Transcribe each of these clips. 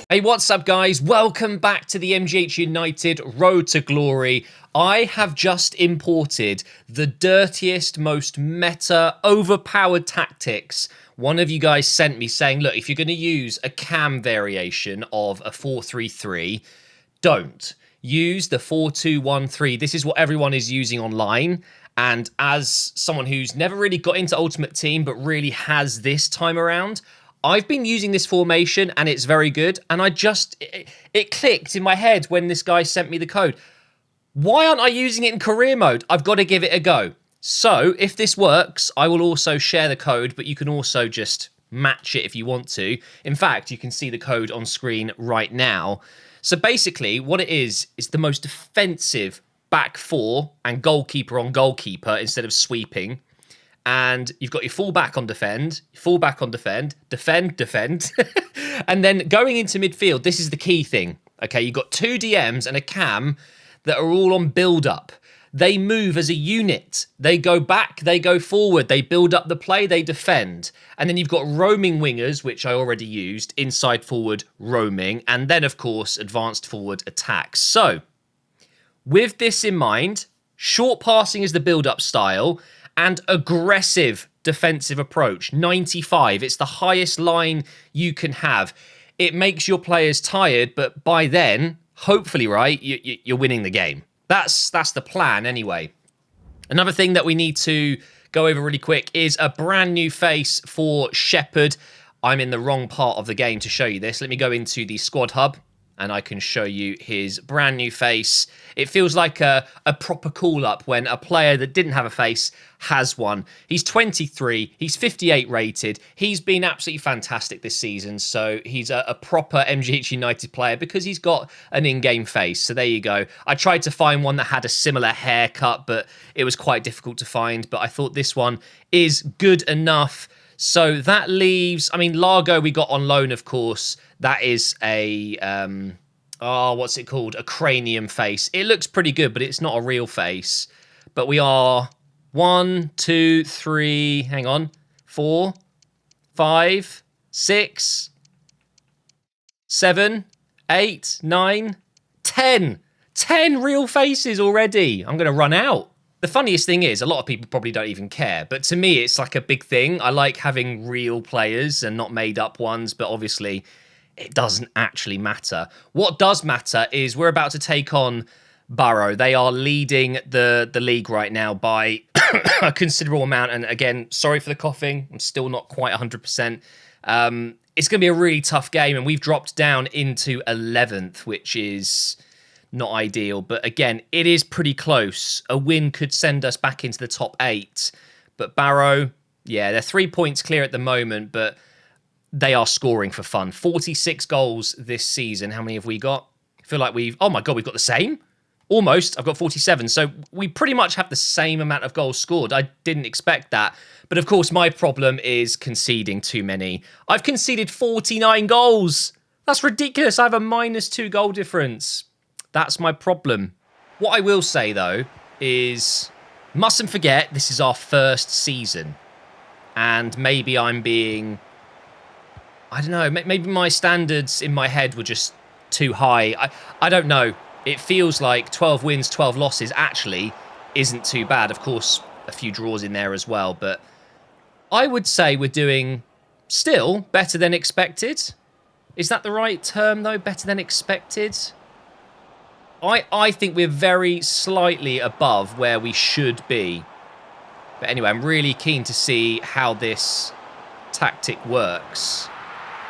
Hey, what's up, guys? Welcome back to the MGH United Road to Glory. I have just imported the dirtiest, most meta, overpowered tactics. One of you guys sent me saying, look, if you're going to use a cam variation of a 4-3-3, don't. Use the 4-2-1-3. This is what everyone is using online. And as someone who's never really got into Ultimate Team, but really has this time around, I've been using this formation and it's very good. And it clicked in my head when this guy sent me the code. Why aren't I using it in career mode? I've got to give it a go. So if this works, I will also share the code, but you can also just match it if you want to. In fact, you can see the code on screen right now. So basically what it is the most defensive back four and goalkeeper on goalkeeper instead of sweeping. And you've got your full-back on defend, full-back on defend, defend. And then going into midfield, this is the key thing. Okay, you've got two DMs and a cam that are all on build-up. They move as a unit. They go back, they go forward, they build up the play, they defend. And then you've got roaming wingers, which I already used, inside forward roaming, and then, of course, advanced forward attacks. So, with this in mind, short passing is the build-up style, and aggressive defensive approach, 95. It's the highest line you can have. It makes your players tired, but by then, hopefully, right, you're winning the game. That's the plan anyway. Another thing that we need to go over really quick is a brand new face for Shepherd. I'm in the wrong part of the game to show you this. Let me go into the squad hub and I can show you his brand new face. It feels like a proper call-up when a player that didn't have a face has one. He's 23, he's 58 rated, he's been absolutely fantastic this season, so he's a proper MGH United player because he's got an in-game face, so there you go. I tried to find one that had a similar haircut, but it was quite difficult to find, but I thought this one is good enough. So that leaves, I mean, Largo we got on loan, of course. That is a, what's it called? A cranium face. It looks pretty good, but it's not a real face. But we are 1, 2, 3, hang on, 4, 5, 6, 7, 8, 9, 10. 10 real faces already. I'm going to run out. The funniest thing is, a lot of people probably don't even care, but to me, it's like a big thing. I like having real players and not made up ones, but obviously, it doesn't actually matter. What does matter is we're about to take on Barrow. They are leading the league right now by a considerable amount, and again, sorry for the coughing. I'm still not quite 100%. It's going to be a really tough game, and we've dropped down into 11th, which is not ideal, but again, it is pretty close. A win could send us back into the top 8, but Barrow, yeah, they're 3 points clear at the moment, but they are scoring for fun. 46 goals this season. How many have we got? I feel like oh my God, we've got the same? Almost. I've got 47, so we pretty much have the same amount of goals scored. I didn't expect that, but of course, my problem is conceding too many. I've conceded 49 goals. That's ridiculous. I have a -2 goal difference. That's my problem. What I will say, though, is mustn't forget this is our first season. And maybe I'm being, I don't know, maybe my standards in my head were just too high. I don't know. It feels like 12 wins, 12 losses actually isn't too bad. Of course, a few draws in there as well. But I would say we're doing still better than expected. Is that the right term, though? Better than expected? I think we're very slightly above where we should be. But anyway, I'm really keen to see how this tactic works.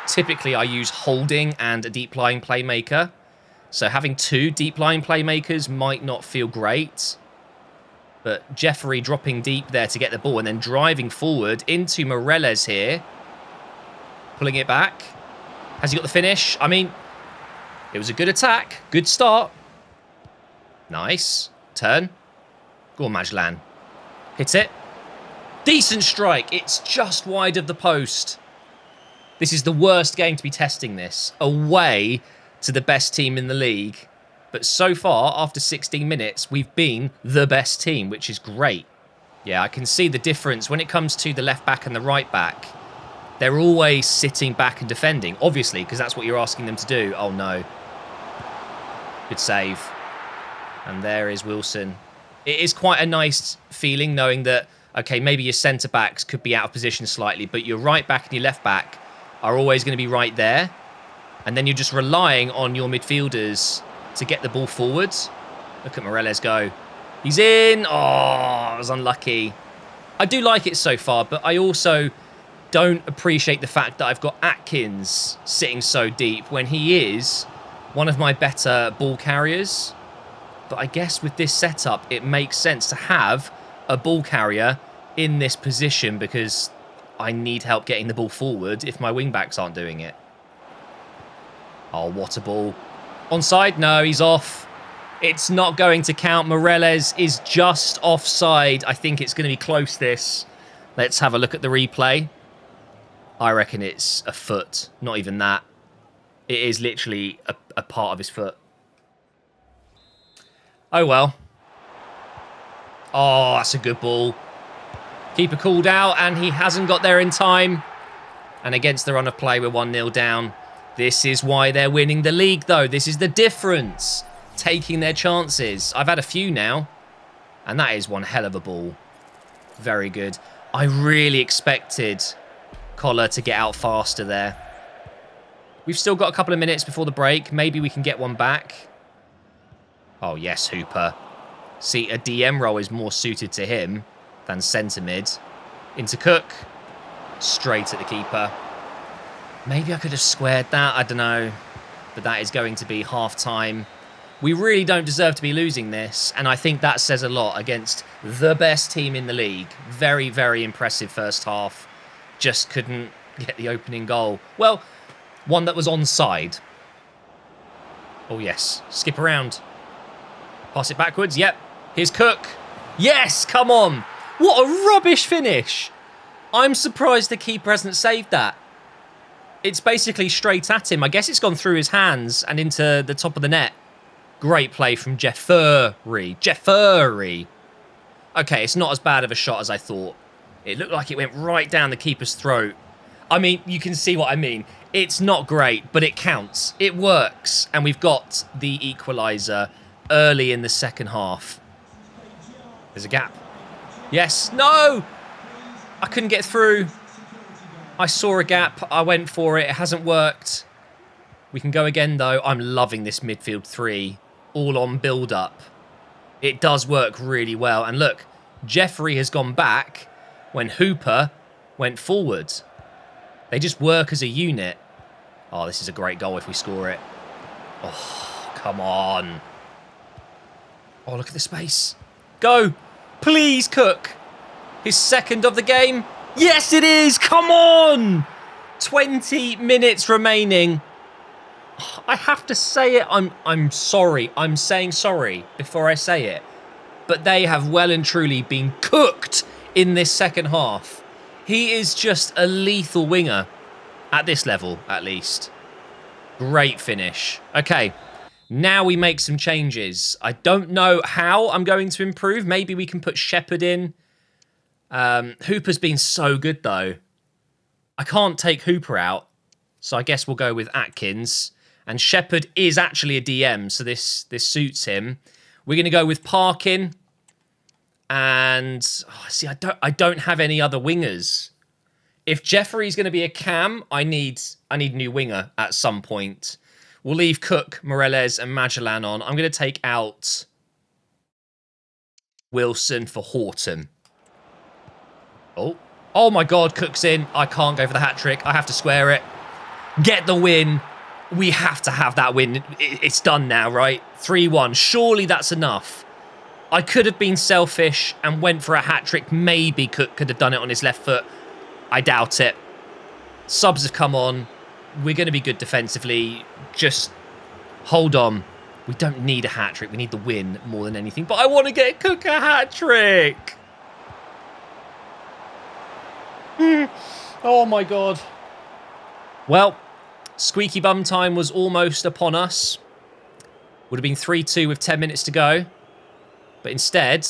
Typically, I use holding and a deep-lying playmaker. So having 2 deep-lying playmakers might not feel great. But Jeffrey dropping deep there to get the ball and then driving forward into Moreles here. Pulling it back. Has he got the finish? I mean, it was a good attack. Good start. Nice. Turn. Go on, Majlan. Hit it. Decent strike. It's just wide of the post. This is the worst game to be testing this. Away to the best team in the league. But so far, after 16 minutes, we've been the best team, which is great. Yeah, I can see the difference when it comes to the left back and the right back. They're always sitting back and defending, obviously, because that's what you're asking them to do. Oh, no. Good save. And there is Wilson. It is quite a nice feeling knowing that, okay, maybe your centre-backs could be out of position slightly, but your right back and your left back are always going to be right there. And then you're just relying on your midfielders to get the ball forwards. Look at Moreles go. He's in. Oh, I was unlucky. I do like it so far, but I also don't appreciate the fact that I've got Atkins sitting so deep when he is one of my better ball carriers. But I guess with this setup, it makes sense to have a ball carrier in this position because I need help getting the ball forward if my wing-backs aren't doing it. Oh, what a ball. Onside? No, he's off. It's not going to count. Moreles is just offside. I think it's going to be close, this. Let's have a look at the replay. I reckon it's a foot. Not even that. It is literally a part of his foot. Oh, well. Oh, that's a good ball. Keeper called out, and he hasn't got there in time. And against the run of play, we're 1-0 down. This is why they're winning the league, though. This is the difference. Taking their chances. I've had a few now. And that is one hell of a ball. Very good. I really expected Collar to get out faster there. We've still got a couple of minutes before the break. Maybe we can get one back. Oh, yes, Hooper. See, a DM role is more suited to him than centre mid. Into Cook. Straight at the keeper. Maybe I could have squared that. I don't know. But that is going to be half-time. We really don't deserve to be losing this. And I think that says a lot against the best team in the league. Very, very impressive first half. Just couldn't get the opening goal. Well, one that was onside. Oh, yes. Skip around. Pass it backwards. Yep. Here's Cook. Yes, come on. What a rubbish finish. I'm surprised the keeper hasn't saved that. It's basically straight at him. I guess it's gone through his hands and into the top of the net. Great play from Jeffery. Jeffery. Okay, it's not as bad of a shot as I thought. It looked like it went right down the keeper's throat. I mean, you can see what I mean. It's not great, but it counts. It works. And we've got the equaliser early in the second half. There's a gap. Yes. No! I couldn't get through. I saw a gap. I went for it. It hasn't worked. We can go again, though. I'm loving this midfield three. All on build-up. It does work really well. And look, Jeffrey has gone back when Hooper went forward. They just work as a unit. Oh, this is a great goal if we score it. Oh, come on. Oh, look at the space. Go. Please, Cook. His second of the game. Yes, it is. Come on. 20 minutes remaining. I have to say it. I'm sorry. I'm saying sorry before I say it. But they have well and truly been cooked in this second half. He is just a lethal winger. At this level, at least. Great finish. Okay. Now we make some changes. I don't know how I'm going to improve. Maybe we can put Shepherd in. Hooper's been so good, though. I can't take Hooper out. So I guess we'll go with Atkins. And Shepherd is actually a DM, so this suits him. We're going to go with Parkin. And see, I don't have any other wingers. If Jeffrey's going to be a cam, I need a new winger at some point. We'll leave Cook, Moreles, and Magellan on. I'm going to take out Wilson for Horton. Oh my God, Cook's in. I can't go for the hat-trick. I have to square it. Get the win. We have to have that win. It's done now, right? 3-1. Surely that's enough. I could have been selfish and went for a hat-trick. Maybe Cook could have done it on his left foot. I doubt it. Subs have come on. We're going to be good defensively. Just hold on. We don't need a hat-trick. We need the win more than anything. But I want to get Cook a hat-trick. Oh, my God. Well, squeaky bum time was almost upon us. Would have been 3-2 with 10 minutes to go. But instead,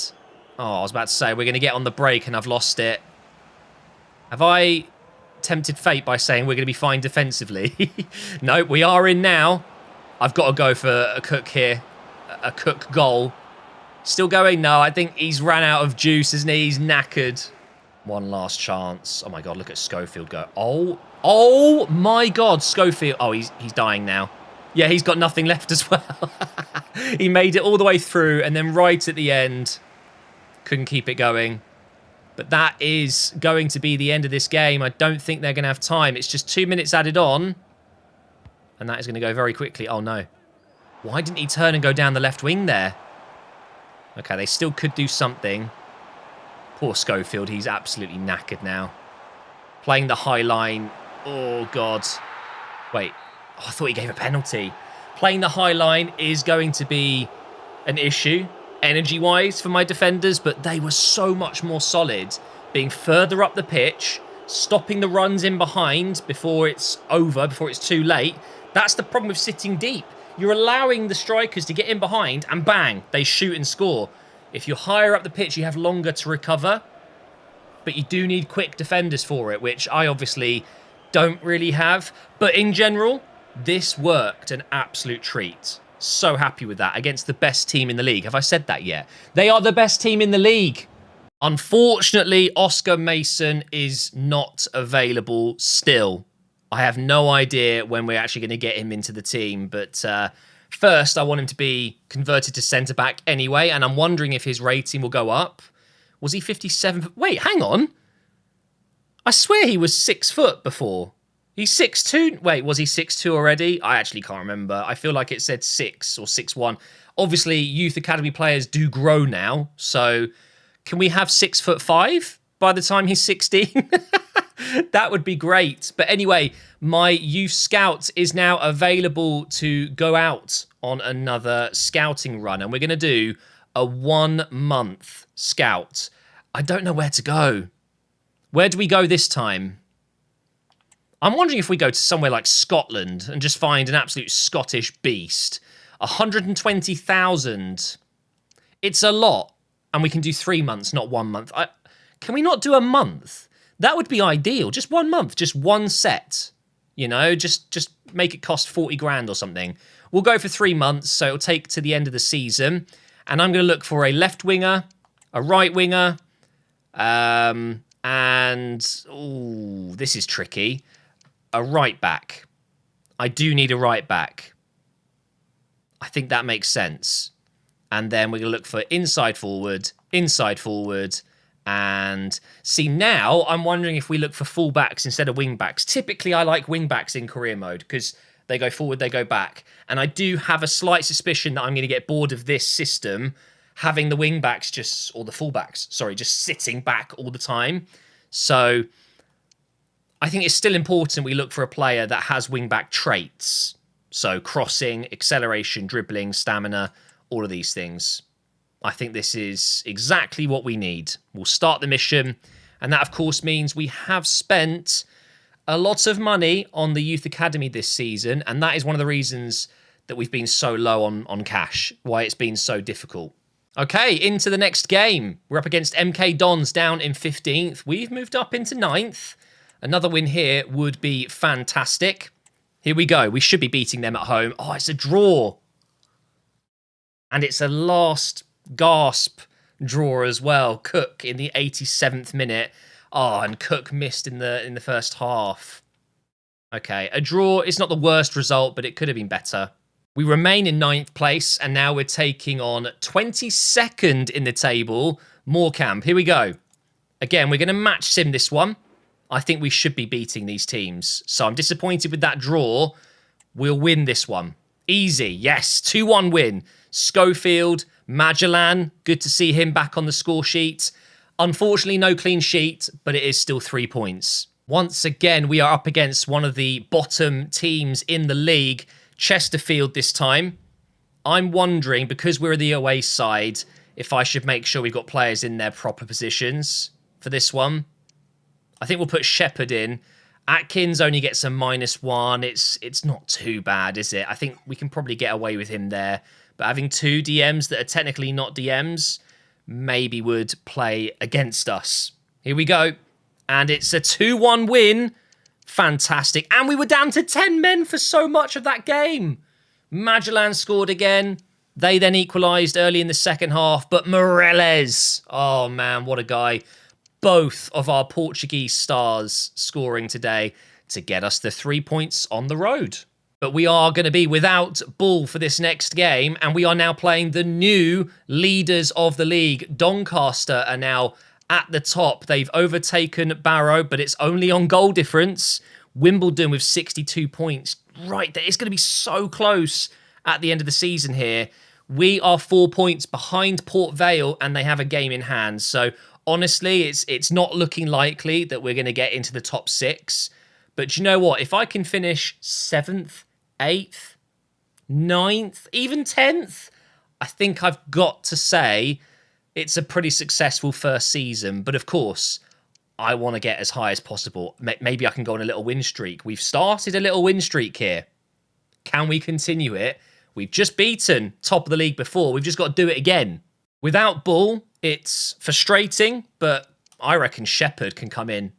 Oh, I was about to say, we're going to get on the break and I've lost it. Have I tempted fate by saying we're going to be fine defensively? No, we are in now. I've got to go for a Cook here. A Cook goal. Still going? No, I think he's ran out of juice, isn't he? He's knackered. One last chance. Oh my God, look at Schofield go. Oh my God, Schofield. Oh, he's dying now. Yeah, he's got nothing left as well. He made it all the way through and then right at the end, couldn't keep it going. But that is going to be the end of this game. I don't think they're going to have time. It's just 2 minutes added on. And that is going to go very quickly. Oh no. Why didn't he turn and go down the left wing there? Okay, they still could do something. Poor Schofield, he's absolutely knackered now. Playing the high line. Oh, God. Wait. Oh, I thought he gave a penalty. Playing the high line is going to be an issue, energy-wise, for my defenders, but they were so much more solid, being further up the pitch, stopping the runs in behind before it's over, before it's too late. That's the problem with sitting deep. You're allowing the strikers to get in behind and bang, they shoot and score. If you're higher up the pitch, you have longer to recover, but you do need quick defenders for it, which I obviously don't really have. But in general, this worked an absolute treat. So happy with that against the best team in the league. Have I said that yet? They are the best team in the league. Unfortunately, Oscar Mason is not available still. I have no idea when we're actually going to get him into the team, but first I want him to be converted to centre-back anyway, and I'm wondering if his rating will go up. Was he 57? Wait, hang on. I swear he was 6 foot before. He's 6'2". Wait, was he 6'2" already? I actually can't remember. I feel like it said 6 or 6'1". Obviously, youth academy players do grow now, so can we have 6'5" by the time he's 16? That would be great. But anyway, my youth scout is now available to go out on another scouting run. And we're going to do a 1 month scout. I don't know where to go. Where do we go this time? I'm wondering if we go to somewhere like Scotland and just find an absolute Scottish beast. 120,000. It's a lot. And we can do 3 months, not 1 month. Can we not do a month? That would be ideal. Just 1 month, just one set. You know, just make it cost 40 grand or something. We'll go for 3 months, so it'll take to the end of the season. And I'm going to look for a left winger, a right winger, and, ooh, this is tricky, a right back. I do need a right back. I think that makes sense. And then we're going to look for inside forward, and see, now I'm wondering if we look for fullbacks instead of wingbacks. Typically, I like wingbacks in career mode because they go forward, they go back. And I do have a slight suspicion that I'm going to get bored of this system, having the wingbacks or the fullbacks, sorry, just sitting back all the time. So I think it's still important we look for a player that has wingback traits. So crossing, acceleration, dribbling, stamina, all of these things. I think this is exactly what we need. We'll start the mission, and that, of course, means we have spent a lot of money on the Youth Academy this season, and that is one of the reasons that we've been so low on cash, why it's been so difficult. Okay, into the next game. We're up against MK Dons down in 15th. We've moved up into 9th. Another win here would be fantastic. Here we go. We should be beating them at home. Oh, it's a draw. And it's a last gasp draw as well. Cook in the 87th minute. Oh, and Cook missed in the first half. Okay, a draw is not the worst result, but it could have been better. We remain in 9th place, and now we're taking on 22nd in the table, Morecambe. Here we go. Again, we're going to match sim this one. I think we should be beating these teams. So I'm disappointed with that draw. We'll win this one. Easy, yes, 2-1 win. Schofield, Magellan, good to see him back on the score sheet. Unfortunately, no clean sheet, but it is still 3 points. Once again, we are up against one of the bottom teams in the league, Chesterfield this time. I'm wondering, because we're the away side, if I should make sure we've got players in their proper positions for this one. I think we'll put Shepherd in. Atkins only gets a -1. It's not too bad, is it? I think we can probably get away with him there. But having 2 DMs that are technically not DMs maybe would play against us. Here we go. And it's a 2-1 win. Fantastic. And we were down to 10 men for so much of that game. Magellan scored again. They then equalised early in the second half. But Moreles, oh man, what a guy. Both of our Portuguese stars scoring today to get us the 3 points on the road. But we are going to be without Bull for this next game. And we are now playing the new leaders of the league. Doncaster are now at the top. They've overtaken Barrow, but it's only on goal difference. Wimbledon with 62 points. Right there. It's going to be so close at the end of the season here. We are 4 points behind Port Vale and they have a game in hand. So honestly, it's not looking likely that we're going to get into the top 6. But do you know what? If I can finish 7th, 8th, 9th, even 10th, I think I've got to say it's a pretty successful first season. But of course, I want to get as high as possible. Maybe I can go on a little win streak. We've started a little win streak here. Can we continue it? We've just beaten top of the league before. We've just got to do it again. Without Bull, it's frustrating, but I reckon Shepherd can come in.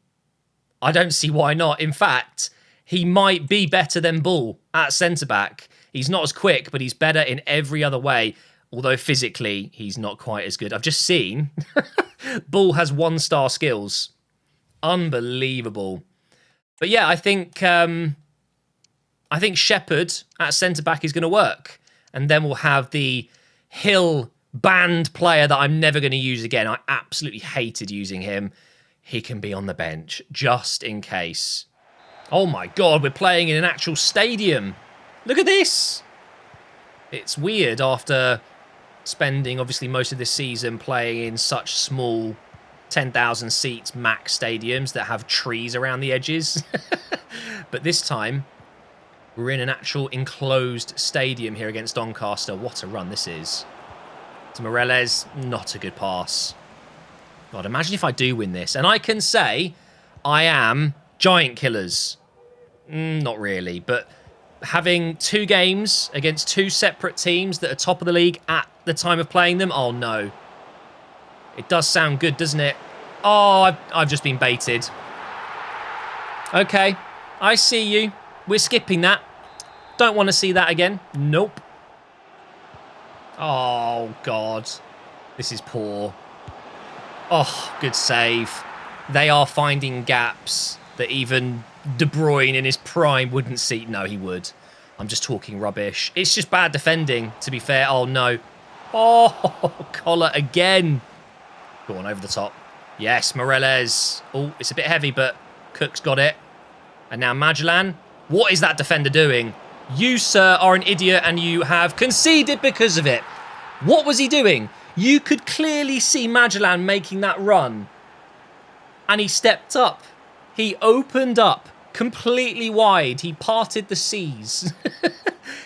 I don't see why not. In fact, he might be better than Bull at centre-back. He's not as quick, but he's better in every other way. Although physically, he's not quite as good. I've just seen Bull has 1-star skills. Unbelievable. But yeah, I think Shepherd at centre-back is going to work. And then we'll have the Hill banned player that I'm never going to use again. I absolutely hated using him. He can be on the bench, just in case. Oh my God, we're playing in an actual stadium. Look at this. It's weird after spending, obviously, most of this season playing in such small 10,000 seats max stadiums that have trees around the edges. But this time, we're in an actual enclosed stadium here against Doncaster. What a run this is. To Moreles, not a good pass. God, imagine if I do win this. And I can say I am giant killers. Not really, but having 2 games against 2 separate teams that are top of the league at the time of playing them, oh no. It does sound good, doesn't it? Oh, I've just been baited. Okay, I see you. We're skipping that. Don't want to see that again. Nope. Oh, God. This is poor. Oh, good save. They are finding gaps that even De Bruyne in his prime wouldn't see. No, he would. I'm just talking rubbish. It's just bad defending, to be fair. Oh, no. Oh, collar again. Go on, over the top. Yes, Moreles. Oh, it's a bit heavy, but Cook's got it. And now Magellan. What is that defender doing? You, sir, are an idiot and you have conceded because of it. What was he doing? You could clearly see Magellan making that run. And he stepped up. He opened up completely wide. He parted the seas.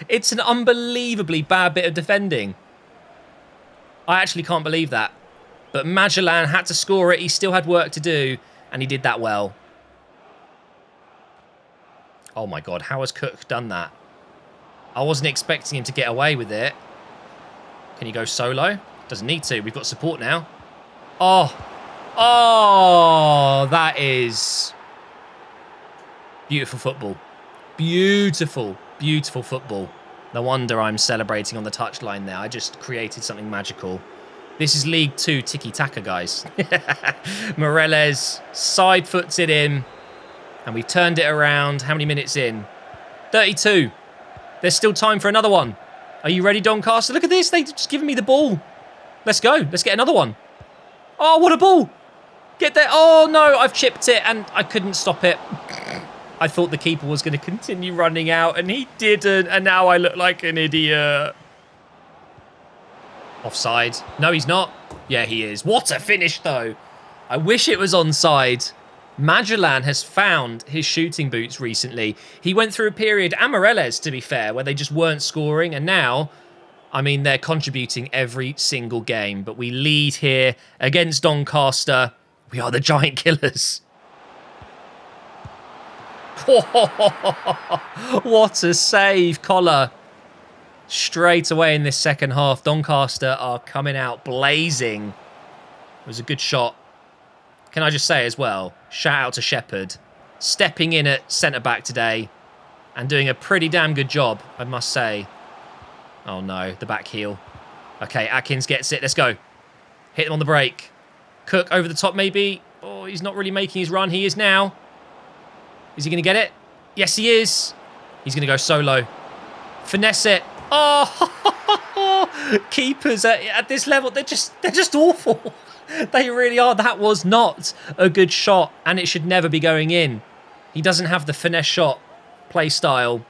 It's an unbelievably bad bit of defending. I actually can't believe that. But Magellan had to score it. He still had work to do. And he did that well. Oh my God, how has Cook done that? I wasn't expecting him to get away with it. Can he go solo? Doesn't need to. We've got support now. Oh. Oh, that is beautiful football. Beautiful, beautiful football. No wonder I'm celebrating on the touchline there. I just created something magical. This is League 2 tiki-taka, guys. Moreles side foots it in. And we've turned it around. How many minutes in? 32. There's still time for another one. Are you ready, Doncaster? Look at this. They've just given me the ball. Let's go. Let's get another one. Oh, what a ball. Get there. Oh, no. I've chipped it and I couldn't stop it. I thought the keeper was going to continue running out and he didn't. And now I look like an idiot. Offside. No, he's not. Yeah, he is. What a finish, though. I wish it was onside. Magellan has found his shooting boots recently. He went through a period, and Moreles, to be fair, where they just weren't scoring. And now, I mean, they're contributing every single game. But we lead here against Doncaster. We are the giant killers. What a save, Collar. Straight away in this second half, Doncaster are coming out blazing. was a good shot. Can I just say as well, shout out to Shepherd, stepping in at centre-back today and doing a pretty damn good job, I must say. Oh no, the back heel. Okay, Atkins gets it. Let's go. Hit him on the break. Cook over the top maybe. Oh, he's not really making his run. He is now. Is he going to get it? Yes, he is. He's going to go solo. Finesse it. Oh, keepers at this level, they're just awful. They really are. That was not a good shot, and it should never be going in. He doesn't have the finesse shot play style,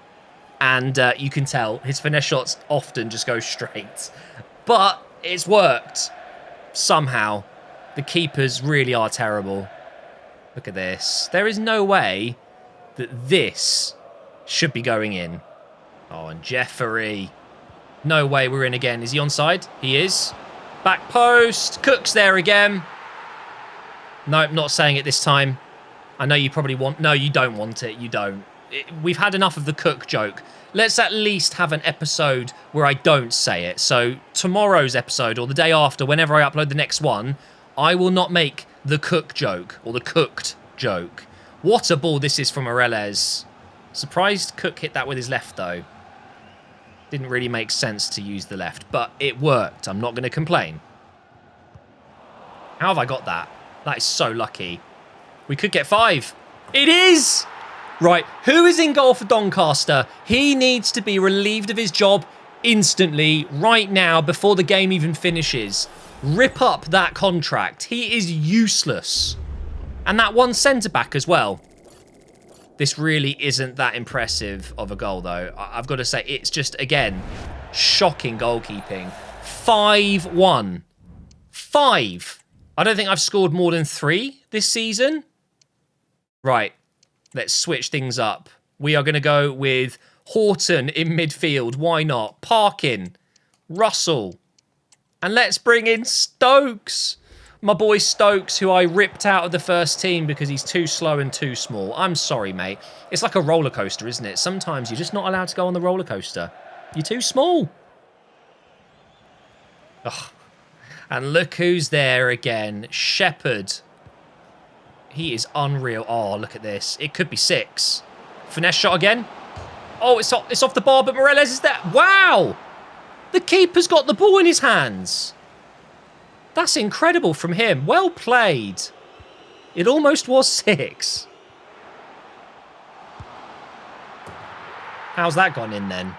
and you can tell his finesse shots often just go straight. But it's worked somehow. The keepers really are terrible. Look at this. There is no way that this should be going in. Oh, and Jeffrey. No way we're in again. Is he onside? He is. Back post. Cook's there again. Nope, not saying it this time. I know you probably want... No, you don't want it. You don't. We've had enough of the Cook joke. Let's at least have an episode where I don't say it. So tomorrow's episode or the day after, whenever I upload the next one, I will not make the Cook joke or the cooked joke. What a ball this is from Morales. Surprised Cook hit that with his left, though. Didn't really make sense to use the left, but it worked. I'm not going to complain. How have I got that? That is so lucky. We could get 5. It is! Right, who is in goal for Doncaster? He needs to be relieved of his job instantly, right now, before the game even finishes. Rip up that contract. He is useless. And that one centre-back as well. This really isn't that impressive of a goal, though. I've got to say, it's just, again, shocking goalkeeping. 5-1. 5. I don't think I've scored more than 3 this season. Right, let's switch things up. We are going to go with Horton in midfield. Why not? Parkin, Russell, and let's bring in Stokes. My boy Stokes, who I ripped out of the first team because he's too slow and too small. I'm sorry, mate. It's like a roller coaster, isn't it? Sometimes you're just not allowed to go on the roller coaster. You're too small. Ugh. And look who's there again. Shepherd. He is unreal. Oh, look at this. It could be 6. Finesse shot again. Oh, it's off the bar, but Morales is there. Wow! The keeper's got the ball in his hands. That's incredible from him. Well played. It almost was 6. How's that gone in then?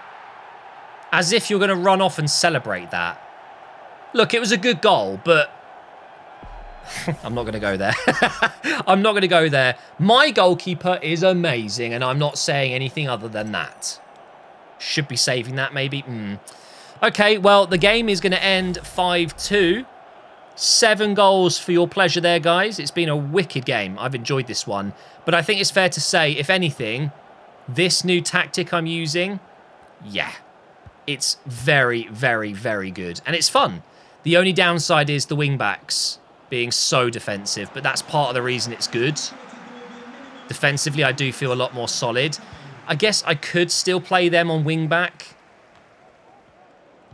As if you're going to run off and celebrate that. Look, it was a good goal, but... I'm not going to go there. I'm not going to go there. My goalkeeper is amazing, and I'm not saying anything other than that. Should be saving that, maybe. Okay, well, the game is going to end 5-2. 7 goals for your pleasure there, guys. It's been a wicked game. I've enjoyed this one. But I think it's fair to say, if anything, this new tactic I'm using, yeah, it's very, very, very good. And it's fun. The only downside is the wing-backs being so defensive, but that's part of the reason it's good. Defensively, I do feel a lot more solid. I guess I could still play them on wing-back.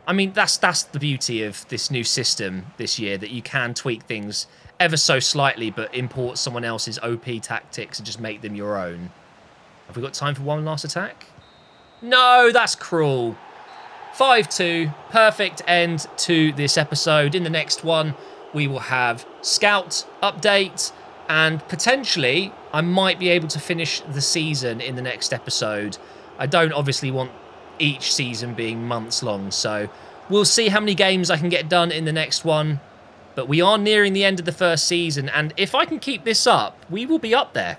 I mean, that's the beauty of this new system this year, that you can tweak things ever so slightly, but import someone else's OP tactics and just make them your own. Have we got time for one last attack? No, that's cruel. 5-2, perfect end to this episode. In the next one, we will have Scout update, and potentially I might be able to finish the season in the next episode. I don't obviously want each season being months long, so we'll see how many games I can get done in the next one. But we are nearing the end of the first season, and if I can keep this up, we will be up there.